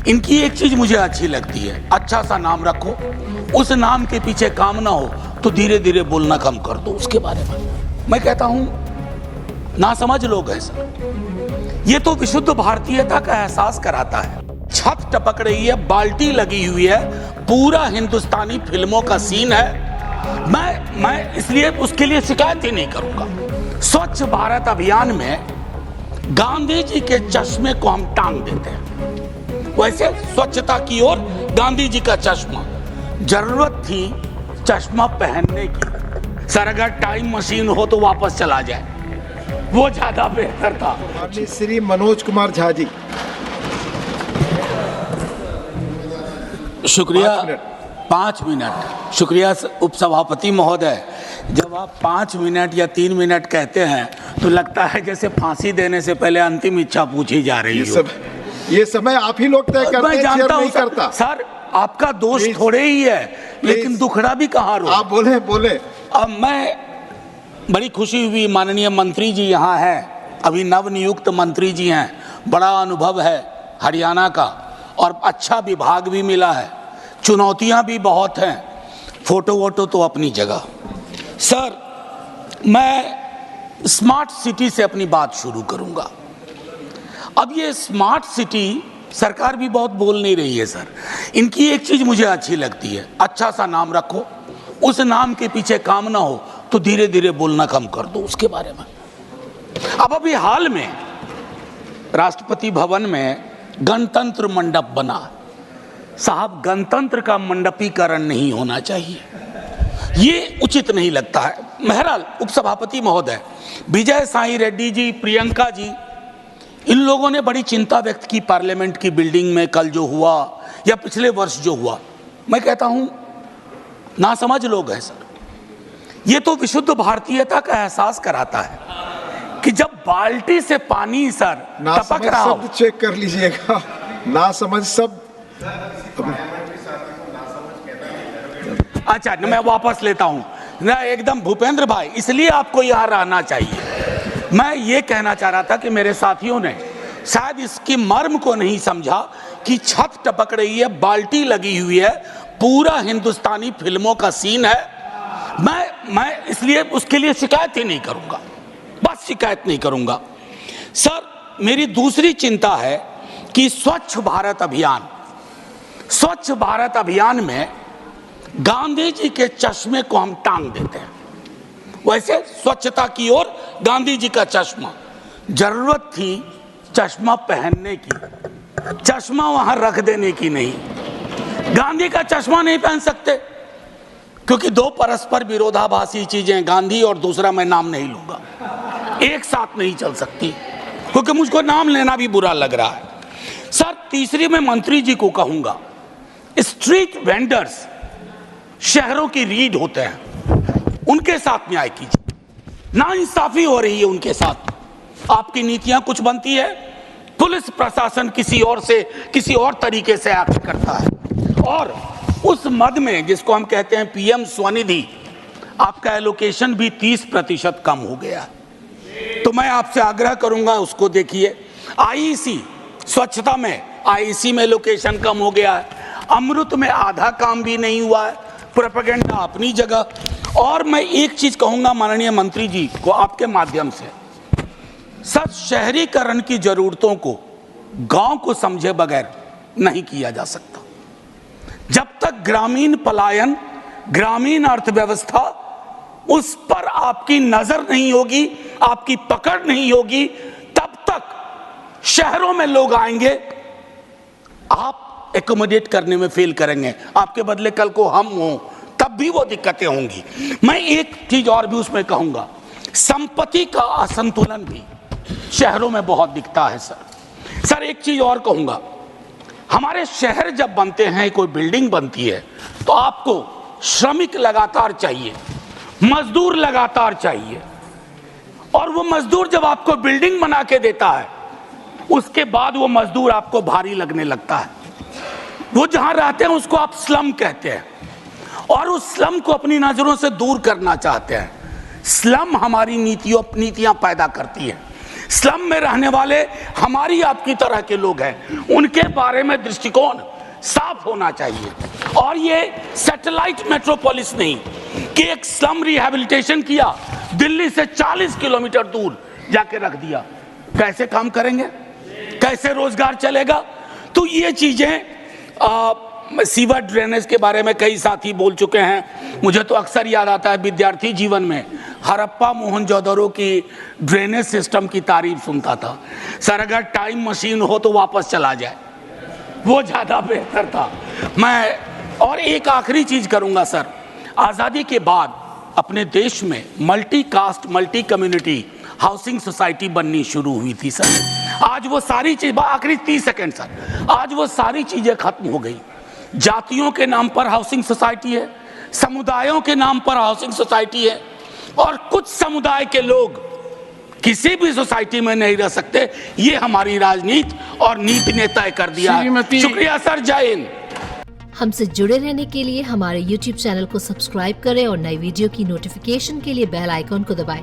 इनकी एक चीज मुझे अच्छी लगती है, अच्छा सा नाम रखो, उस नाम के पीछे काम ना हो तो धीरे धीरे बोलना कम कर दो उसके बारे में। मैं कहता हूं नासमझ लोग हैं सर, ये तो विशुद्ध भारतीयता का एहसास कराता है। छत टपक रही है, बाल्टी लगी हुई है, पूरा हिंदुस्तानी फिल्मों का सीन है। मैं इसलिए उसके लिए शिकायत ही नहीं करूंगा। स्वच्छ भारत अभियान में गांधी जी के चश्मे को हम टांग देते हैं, वैसे स्वच्छता की ओर गांधी जी का चश्मा, जरूरत थी चश्मा पहनने की। सर अगर टाइम मशीन हो तो वापस चला जाए, वो ज्यादा बेहतर था। श्री मनोज कुमार झा जी, शुक्रिया। 5 मिनट। शुक्रिया उपसभापति महोदय। जब आप 5 मिनट या 3 मिनट कहते हैं तो लगता है जैसे फांसी देने से पहले अंतिम इच्छा पूछी जा रही है। ये समय आप ही लोग तय करते हैं, मैं जानता हूं करता। सर, आपका दोष थोड़े ही है, लेकिन दुखड़ा भी कहाँ रो। आप बोले। अब मैं बड़ी खुशी हुई, माननीय मंत्री जी यहाँ हैं, अभी नवनियुक्त मंत्री जी हैं, बड़ा अनुभव है हरियाणा का और अच्छा विभाग भी मिला है, चुनौतियां भी बहुत हैं, फोटो वोटो तो अपनी जगह। सर मैं स्मार्ट सिटी से अपनी बात शुरू करूंगा। अब ये स्मार्ट सिटी सरकार भी बहुत बोल नहीं रही है सर। इनकी एक चीज मुझे अच्छी लगती है, अच्छा सा नाम रखो, उस नाम के पीछे काम ना हो तो धीरे धीरे बोलना कम कर दो उसके बारे में। अब अभी हाल में राष्ट्रपति भवन में गणतंत्र मंडप बना। साहब, गणतंत्र का मंडपीकरण नहीं होना चाहिए, ये उचित नहीं लगता है। बहरहाल उपसभापति महोदय, विजय साई रेड्डी जी, प्रियंका जी, इन लोगों ने बड़ी चिंता व्यक्त की पार्लियामेंट की बिल्डिंग में कल जो हुआ या पिछले वर्ष जो हुआ। मैं कहता हूं नासमझ लोग हैं सर, ये तो विशुद्ध भारतीयता का एहसास कराता है कि जब बाल्टी से पानी सर टपक रहा हो। शब्द चेक कर लीजिएगा, नासमझ शब्द। अच्छा, मैं वापस लेता हूं ना, एकदम भूपेंद्र भाई, इसलिए आपको यहां रहना चाहिए। मैं ये कहना चाह रहा था कि मेरे साथियों ने शायद इसकी मर्म को नहीं समझा कि छत टपक रही है, बाल्टी लगी हुई है, पूरा हिंदुस्तानी फिल्मों का सीन है। मैं इसलिए उसके लिए शिकायत ही नहीं करूंगा, बस शिकायत नहीं करूंगा। सर मेरी दूसरी चिंता है कि स्वच्छ भारत अभियान में गांधी जी के चश्मे को हम टांग देते हैं, वैसे स्वच्छता की ओर गांधी जी का चश्मा, जरूरत थी चश्मा पहनने की, चश्मा वहां रख देने की नहीं। गांधी का चश्मा नहीं पहन सकते क्योंकि दो परस्पर विरोधाभासी चीजें, गांधी और दूसरा मैं नाम नहीं लूंगा, एक साथ नहीं चल सकती, क्योंकि मुझको नाम लेना भी बुरा लग रहा है। सर तीसरी मैं मंत्री जी को कहूंगा, स्ट्रीट वेंडर्स शहरों की रीढ़ होते हैं, उनके साथ न्याय कीजिए। नाइंसाफी हो रही है उनके साथ, आपकी नीतियां कुछ बनती है, पुलिस प्रशासन किसी और तरीके से एक्ट करता है, और उस मद में जिसको हम कहते हैं पीएम स्वनिधि, आपका एलोकेशन भी 30% कम हो गया। तो मैं आपसे आग्रह करूंगा उसको देखिए। आईईसी स्वच्छता में, आईईसी में एलोकेशन कम हो गया है, अमृत में आधा काम भी नहीं हुआ है, प्रोपेगेंडा अपनी जगह। और मैं एक चीज कहूंगा माननीय मंत्री जी को आपके माध्यम से, सर शहरीकरण की जरूरतों को गांव को समझे बगैर नहीं किया जा सकता। जब तक ग्रामीण पलायन, ग्रामीण अर्थव्यवस्था, उस पर आपकी नजर नहीं होगी, आपकी पकड़ नहीं होगी, तब तक शहरों में लोग आएंगे, आप एकोमोडेट करने में फेल करेंगे। आपके बदले कल को हम हों तब भी वो दिक्कतें होंगी। मैं एक चीज और भी उसमें कहूंगा, संपत्ति का असंतुलन भी शहरों में बहुत दिखता है सर एक चीज और कहूंगा, हमारे शहर जब बनते हैं, कोई बिल्डिंग बनती है, तो आपको श्रमिक लगातार चाहिए, मजदूर लगातार चाहिए, और वो मजदूर जब आपको बिल्डिंग बना के देता है, उसके बाद वो मजदूर आपको भारी लगने लगता है। वो जहां रहते हैं उसको आप स्लम कहते हैं, और उस स्लम को अपनी नजरों से दूर करना चाहते हैं। स्लम हमारी नीतियां पैदा करती है। स्लम में रहने वाले हमारी आपकी तरह के लोग हैं, उनके बारे में दृष्टिकोण साफ होना चाहिए। और ये सैटेलाइट मेट्रोपोलिस नहीं कि एक स्लम रिहैबिलिटेशन किया, दिल्ली से 40 किलोमीटर दूर जाके रख दिया, कैसे काम करेंगे, कैसे रोजगार चलेगा। तो ये चीजें सीवर ड्रेनेज के बारे में कई साथी बोल चुके हैं। मुझे तो अक्सर याद आता है विद्यार्थी जीवन में हड़प्पा मोहनजोदड़ो की ड्रेनेज सिस्टम की तारीफ सुनता था। सर अगर टाइम मशीन हो तो वापस चला जाए, वो ज़्यादा बेहतर था। मैं और एक आखिरी चीज करूंगा सर, आज़ादी के बाद अपने देश में multi caste multi community housing society बननी शुरू हुई थी सर। आज वो सारी चीज, आखिरी 30 सेकंड सर, आज वो सारी चीजें खत्म हो गई। जातियों के नाम पर हाउसिंग सोसाइटी है, समुदायों के नाम पर हाउसिंग सोसाइटी है, और कुछ समुदाय के लोग किसी भी सोसाइटी में नहीं रह सकते। ये हमारी राजनीति और नीति ने तय कर दिया है। शुक्रिया सर, जय हिंद। हमसे जुड़े रहने के लिए हमारे YouTube चैनल को सब्सक्राइब करें और नई वीडियो की नोटिफिकेशन के लिए बेल आइकॉन को दबाएं।